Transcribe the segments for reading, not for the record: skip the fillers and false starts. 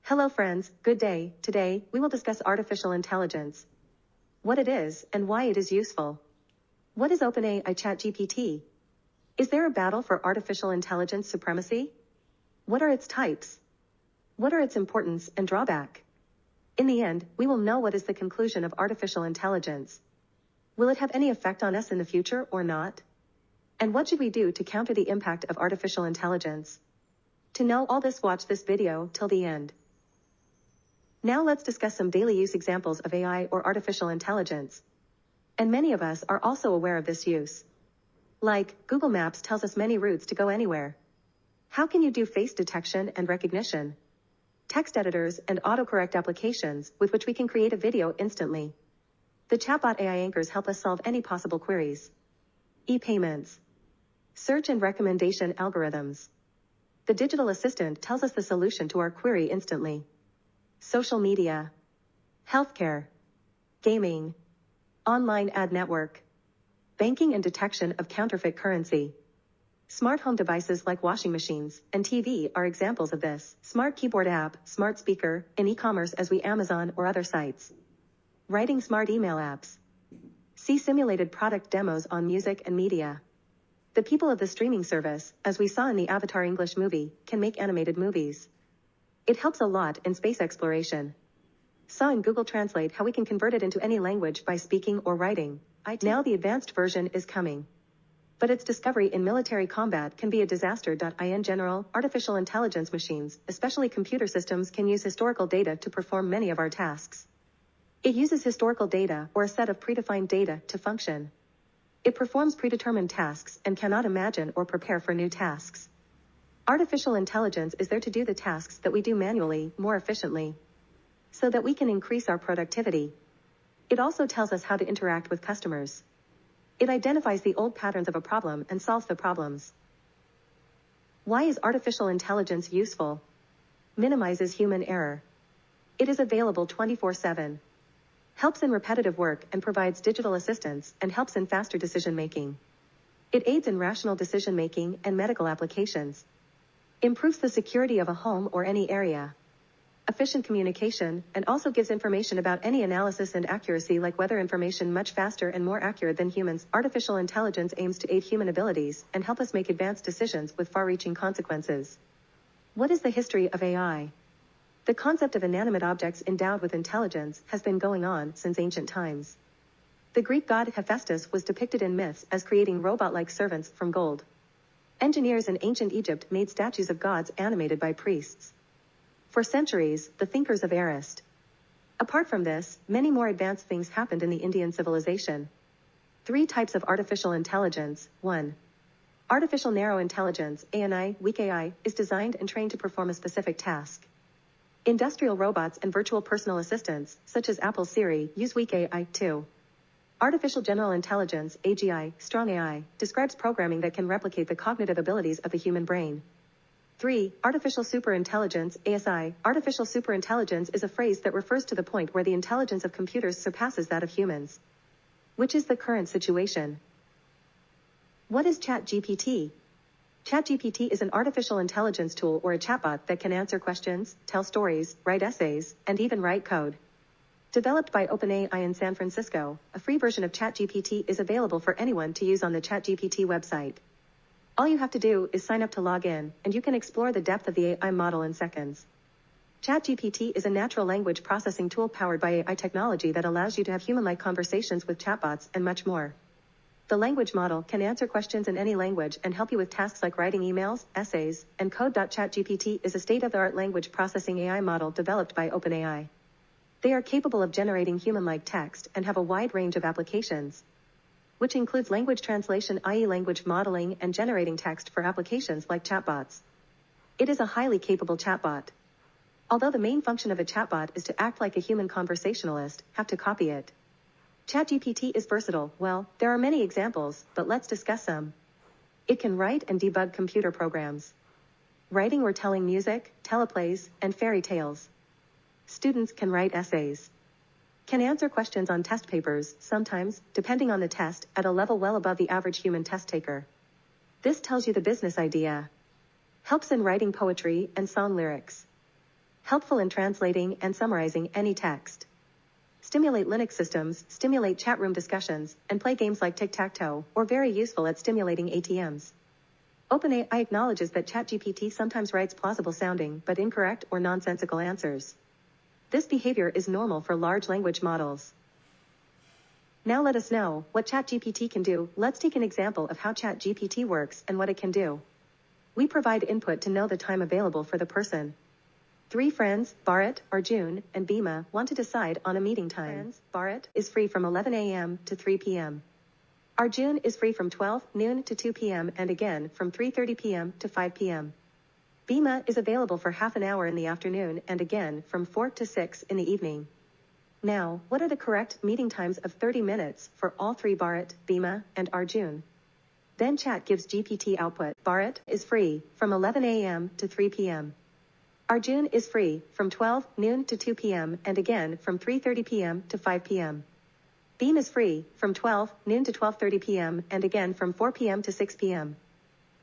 Hello friends, good day. Today, we will discuss artificial intelligence. What it is, and why it is useful. What is OpenAI ChatGPT? Is there a battle for artificial intelligence supremacy? What are its types? What are its importance and drawback? In the end, we will know what is the conclusion of artificial intelligence. Will it have any effect on us in the future or not? And what should we do to counter the impact of artificial intelligence? To know all this, watch this video till the end. Now let's discuss some daily use examples of AI or artificial intelligence. And many of us are also aware of this use. Like, Google Maps tells us many routes to go anywhere. How can you do face detection and recognition? Text editors and autocorrect applications with which we can create a video instantly. The chatbot AI anchors help us solve any possible queries. E-payments. Search and recommendation algorithms. The digital assistant tells us the solution to our query instantly. Social media. Healthcare. Gaming. Online ad network. Banking and detection of counterfeit currency. Smart home devices like washing machines and TV are examples of this. Smart keyboard app, smart speaker, in e-commerce as we Amazon or other sites. Writing smart email apps. See simulated product demos on music and media. The people of the streaming service, as we saw in the Avatar English movie, can make animated movies. It helps a lot in space exploration. Saw in Google Translate how we can convert it into any language by speaking or writing. Now the advanced version is coming. But its discovery in military combat can be a disaster. In general, artificial intelligence machines, especially computer systems, can use historical data to perform many of our tasks. It uses historical data or a set of predefined data to function. It performs predetermined tasks and cannot imagine or prepare for new tasks. Artificial intelligence is there to do the tasks that we do manually more efficiently, so that we can increase our productivity. It also tells us how to interact with customers. It identifies the old patterns of a problem and solves the problems. Why is artificial intelligence useful? Minimizes human error. It is available 24/7. Helps in repetitive work and provides digital assistance and helps in faster decision making. It aids in rational decision making and medical applications. Improves the security of a home or any area. Efficient communication, and also gives information about any analysis and accuracy like weather information much faster and more accurate than humans. Artificial intelligence aims to aid human abilities and help us make advanced decisions with far-reaching consequences. What is the history of AI? The concept of inanimate objects endowed with intelligence has been going on since ancient times. The Greek god Hephaestus was depicted in myths as creating robot-like servants from gold. Engineers in ancient Egypt made statues of gods animated by priests. For centuries, the thinkers of Arist. Apart from this, many more advanced things happened in the Indian civilization. 3 types of artificial intelligence. 1. Artificial narrow intelligence, ANI, weak AI, is designed and trained to perform a specific task. Industrial robots and virtual personal assistants, such as Apple's Siri, use weak AI. 2. Artificial general intelligence, AGI, strong AI, describes programming that can replicate the cognitive abilities of the human brain. 3. Artificial superintelligence, ASI. Artificial superintelligence is a phrase that refers to the point where the intelligence of computers surpasses that of humans. Which is the current situation. What is ChatGPT? ChatGPT is an artificial intelligence tool or a chatbot that can answer questions, tell stories, write essays, and even write code. Developed by OpenAI in San Francisco, a free version of ChatGPT is available for anyone to use on the ChatGPT website. All you have to do is sign up to log in, and you can explore the depth of the AI model in seconds. ChatGPT is a natural language processing tool powered by AI technology that allows you to have human-like conversations with chatbots and much more. The language model can answer questions in any language and help you with tasks like writing emails, essays, and code. ChatGPT is a state-of-the-art language processing AI model developed by OpenAI. They are capable of generating human-like text and have a wide range of applications, which includes language translation, i.e. language modeling, and generating text for applications like chatbots. It is a highly capable chatbot. Although the main function of a chatbot is to act like a human conversationalist, have to copy it. ChatGPT is versatile. Well, there are many examples, but let's discuss some. It can write and debug computer programs. Writing or telling music, teleplays, and fairy tales. Students can write essays. Can answer questions on test papers, sometimes, depending on the test, at a level well above the average human test taker. This tells you the business idea. Helps in writing poetry and song lyrics. Helpful in translating and summarizing any text. Stimulate Linux systems, stimulate chat room discussions, and play games like tic-tac-toe, or very useful at stimulating ATMs. OpenAI acknowledges that ChatGPT sometimes writes plausible sounding but incorrect or nonsensical answers. This behavior is normal for large language models. Now let us know what ChatGPT can do. Let's take an example of how ChatGPT works and what it can do. We provide input to know the time available for the person. 3 friends, Bharat, Arjun, and Bhima, want to decide on a meeting time. Bharat is free from 11 a.m. to 3 p.m. Arjun is free from 12 noon to 2 p.m. and again from 3:30 p.m. to 5 p.m. Bhima is available for half an hour in the afternoon and again from 4 to 6 in the evening. Now, what are the correct meeting times of 30 minutes for all 3 Bharat, Bhima, and Arjun? Then Chat gives GPT output. Bharat is free from 11 a.m. to 3 p.m. Arjun is free from 12 noon to 2 p.m. and again from 3:30 p.m. to 5 p.m. Bhima is free from 12 noon to 12:30 p.m. and again from 4 p.m. to 6 p.m.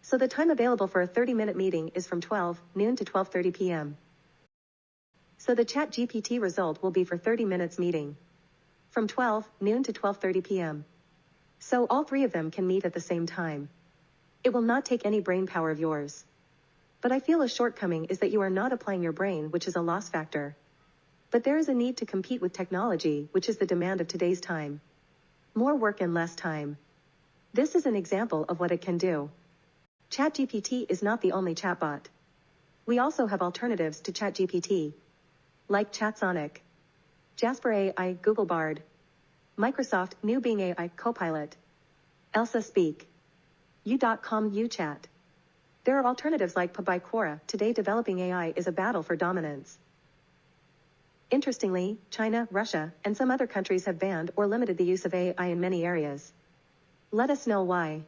So the time available for a 30-minute meeting is from 12 noon to 12:30 p.m. So the ChatGPT result will be for 30 minutes meeting. From 12 noon to 12:30 p.m. So all 3 of them can meet at the same time. It will not take any brain power of yours. But I feel a shortcoming is that you are not applying your brain, which is a loss factor. But there is a need to compete with technology, which is the demand of today's time. More work and less time. This is an example of what it can do. ChatGPT is not the only chatbot. We also have alternatives to ChatGPT, like ChatSonic, Jasper AI, Google Bard, Microsoft New Bing AI Copilot, Elsa Speak, U.com UChat. There are alternatives like by Quora. Today developing AI is a battle for dominance. Interestingly, China, Russia, and some other countries have banned or limited the use of AI in many areas. Let us know why.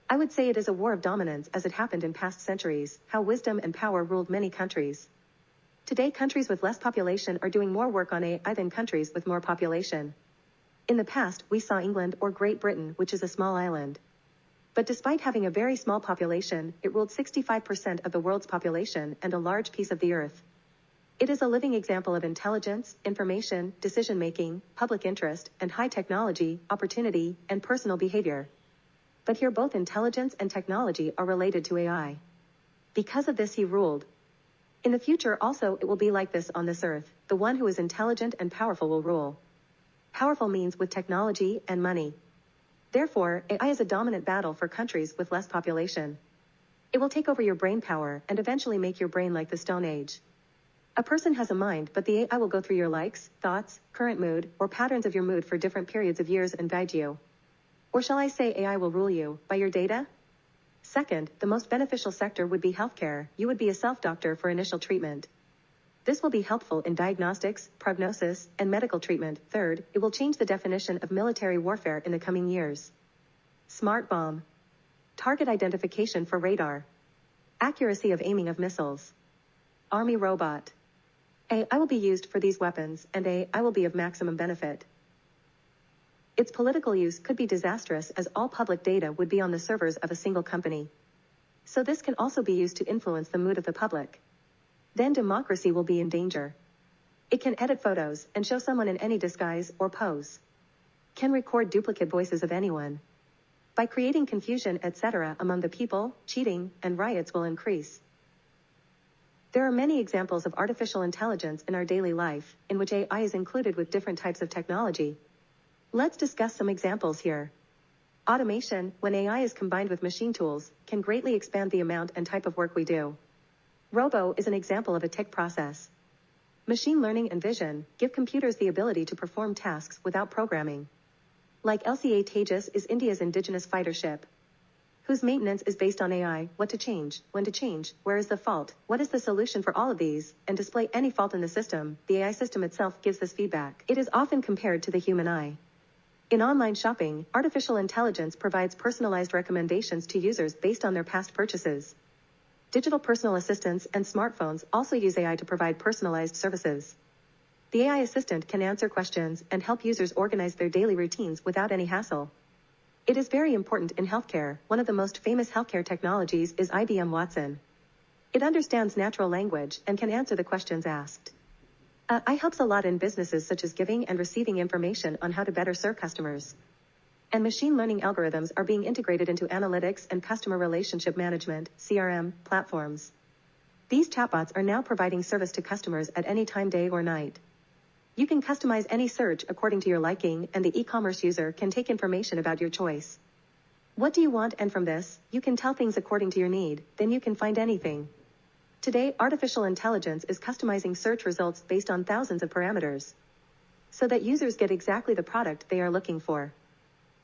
I would say it is a war of dominance as it happened in past centuries, how wisdom and power ruled many countries. Today countries with less population are doing more work on AI than countries with more population. In the past, we saw England or Great Britain, which is a small island. But despite having a very small population, it ruled 65% of the world's population and a large piece of the earth. It is a living example of intelligence, information, decision-making, public interest, and high technology, opportunity, and personal behavior. But here both intelligence and technology are related to AI. Because of this he ruled. In the future also it will be like this on this earth. The one who is intelligent and powerful will rule. Powerful means with technology and money. Therefore, AI is a dominant battle for countries with less population. It will take over your brain power and eventually make your brain like the Stone Age. A person has a mind, but the AI will go through your likes, thoughts, current mood, or patterns of your mood for different periods of years and guide you. Or shall I say AI will rule you, by your data? Second, the most beneficial sector would be healthcare. You would be a self-doctor for initial treatment. This will be helpful in diagnostics, prognosis, and medical treatment. Third, it will change the definition of military warfare in the coming years. Smart bomb. Target identification for radar. Accuracy of aiming of missiles. Army robot. AI will be used for these weapons, and AI will be of maximum benefit. Its political use could be disastrous as all public data would be on the servers of a single company. So this can also be used to influence the mood of the public. Then democracy will be in danger. It can edit photos and show someone in any disguise or pose. Can record duplicate voices of anyone. By creating confusion, etc. among the people, cheating and riots will increase. There are many examples of artificial intelligence in our daily life, in which AI is included with different types of technology. Let's discuss some examples here. Automation, when AI is combined with machine tools, can greatly expand the amount and type of work we do. Robo is an example of a tick process. Machine learning and vision give computers the ability to perform tasks without programming. Like LCA Tejas is India's indigenous fighter ship, whose maintenance is based on AI, what to change, when to change, where is the fault, what is the solution for all of these, and display any fault in the system. The AI system itself gives this feedback. It is often compared to the human eye. In online shopping, artificial intelligence provides personalized recommendations to users based on their past purchases. Digital personal assistants and smartphones also use AI to provide personalized services. The AI assistant can answer questions and help users organize their daily routines without any hassle. It is very important in healthcare. One of the most famous healthcare technologies is IBM Watson. It understands natural language and can answer the questions asked. AI helps a lot in businesses such as giving and receiving information on how to better serve customers. And machine learning algorithms are being integrated into analytics and customer relationship management, CRM, platforms. These chatbots are now providing service to customers at any time, day or night. You can customize any search according to your liking, and the e-commerce user can take information about your choice. What do you want? And from this, you can tell things according to your need, then you can find anything. Today, artificial intelligence is customizing search results based on thousands of parameters, so that users get exactly the product they are looking for.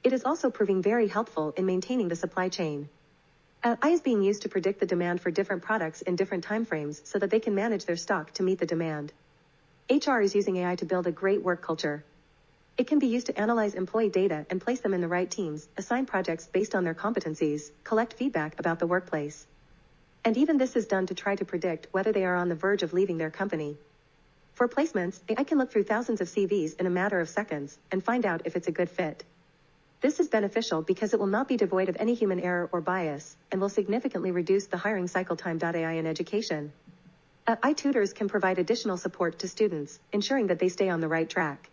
It is also proving very helpful in maintaining the supply chain. AI is being used to predict the demand for different products in different timeframes so that they can manage their stock to meet the demand. HR is using AI to build a great work culture. It can be used to analyze employee data and place them in the right teams, assign projects based on their competencies, collect feedback about the workplace. And even this is done to try to predict whether they are on the verge of leaving their company. For placements, AI can look through thousands of CVs in a matter of seconds and find out if it's a good fit. This is beneficial because it will not be devoid of any human error or bias, and will significantly reduce the hiring cycle time. AI in education. AI tutors can provide additional support to students, ensuring that they stay on the right track.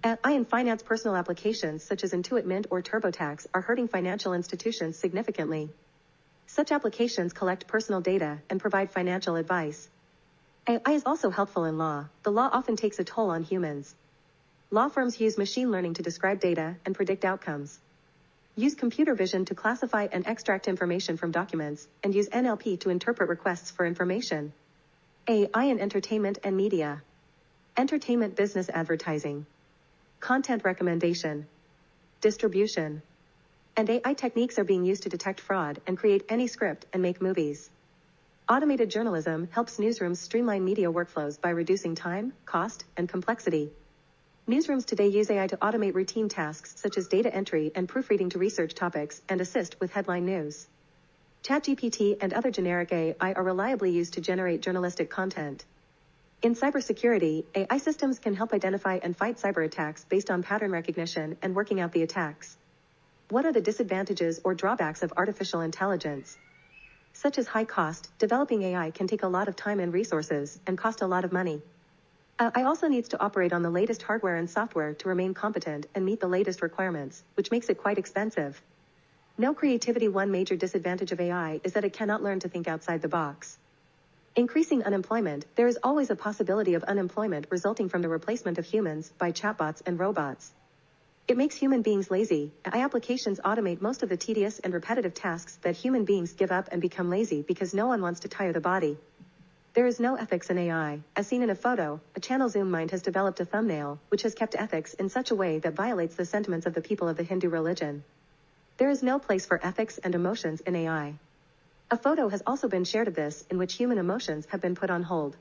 AI in finance personal applications such as Intuit Mint or TurboTax are hurting financial institutions significantly. Such applications collect personal data and provide financial advice. AI is also helpful in law. The law often takes a toll on humans. Law firms use machine learning to describe data and predict outcomes. Use computer vision to classify and extract information from documents, and use NLP to interpret requests for information. AI in entertainment and media. Entertainment business advertising. Content recommendation. Distribution. And AI techniques are being used to detect fraud and create any script and make movies. Automated journalism helps newsrooms streamline media workflows by reducing time, cost, and complexity. Newsrooms today use AI to automate routine tasks such as data entry and proofreading to research topics and assist with headline news. ChatGPT and other generic AI are reliably used to generate journalistic content. In cybersecurity, AI systems can help identify and fight cyber attacks based on pattern recognition and working out the attacks. What are the disadvantages or drawbacks of artificial intelligence? Such as high cost, developing AI can take a lot of time and resources and cost a lot of money. AI also needs to operate on the latest hardware and software to remain competent and meet the latest requirements, which makes it quite expensive. No creativity. One major disadvantage of AI is that it cannot learn to think outside the box. Increasing unemployment. There is always a possibility of unemployment resulting from the replacement of humans by chatbots and robots. It makes human beings lazy. AI applications automate most of the tedious and repetitive tasks that human beings give up and become lazy because no one wants to tire the body. There is no ethics in AI. As seen in a photo, a channel Zoom Mind has developed a thumbnail, which has kept ethics in such a way that violates the sentiments of the people of the Hindu religion. There is no place for ethics and emotions in AI. A photo has also been shared of this, in which human emotions have been put on hold.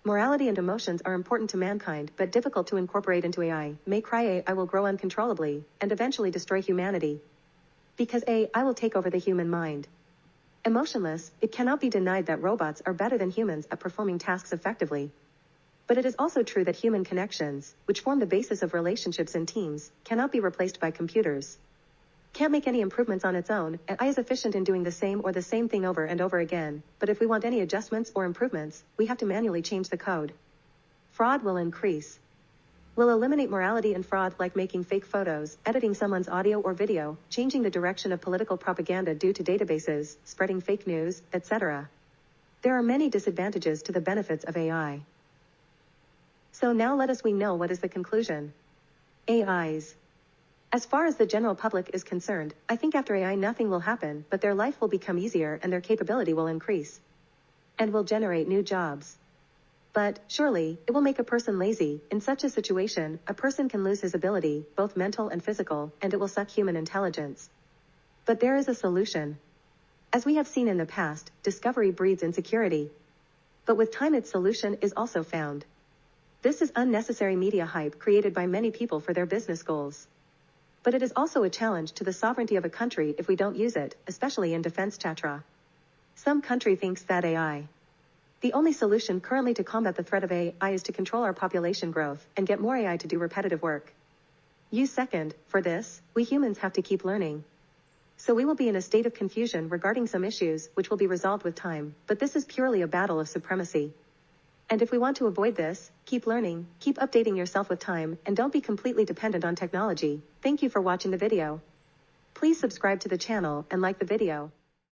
Morality and emotions are important to mankind, but difficult to incorporate into AI. May cry AI will grow uncontrollably, and eventually destroy humanity. Because AI will take over the human mind. Emotionless, it cannot be denied that robots are better than humans at performing tasks effectively. But it is also true that human connections, which form the basis of relationships in teams, cannot be replaced by computers. Can't make any improvements on its own. AI is efficient in doing the same thing over and over again, but if we want any adjustments or improvements, we have to manually change the code. Fraud will increase. Will eliminate morality and fraud, like making fake photos, editing someone's audio or video, changing the direction of political propaganda due to databases, spreading fake news, etc. There are many disadvantages to the benefits of AI. So now we know what is the conclusion. AIs. As far as the general public is concerned, I think after AI nothing will happen, but their life will become easier and their capability will increase. And will generate new jobs. But, surely, it will make a person lazy. In such a situation, a person can lose his ability, both mental and physical, and it will suck human intelligence. But there is a solution. As we have seen in the past, discovery breeds insecurity. But with time its solution is also found. This is unnecessary media hype created by many people for their business goals. But it is also a challenge to the sovereignty of a country if we don't use it, especially in defense chatra. Some country thinks that AI. The only solution currently to combat the threat of AI is to control our population growth and get more AI to do repetitive work. Use second, for this, we humans have to keep learning. So we will be in a state of confusion regarding some issues which will be resolved with time, but this is purely a battle of supremacy. And if we want to avoid this, keep learning, keep updating yourself with time, and don't be completely dependent on technology. Thank you for watching the video. Please subscribe to the channel and like the video.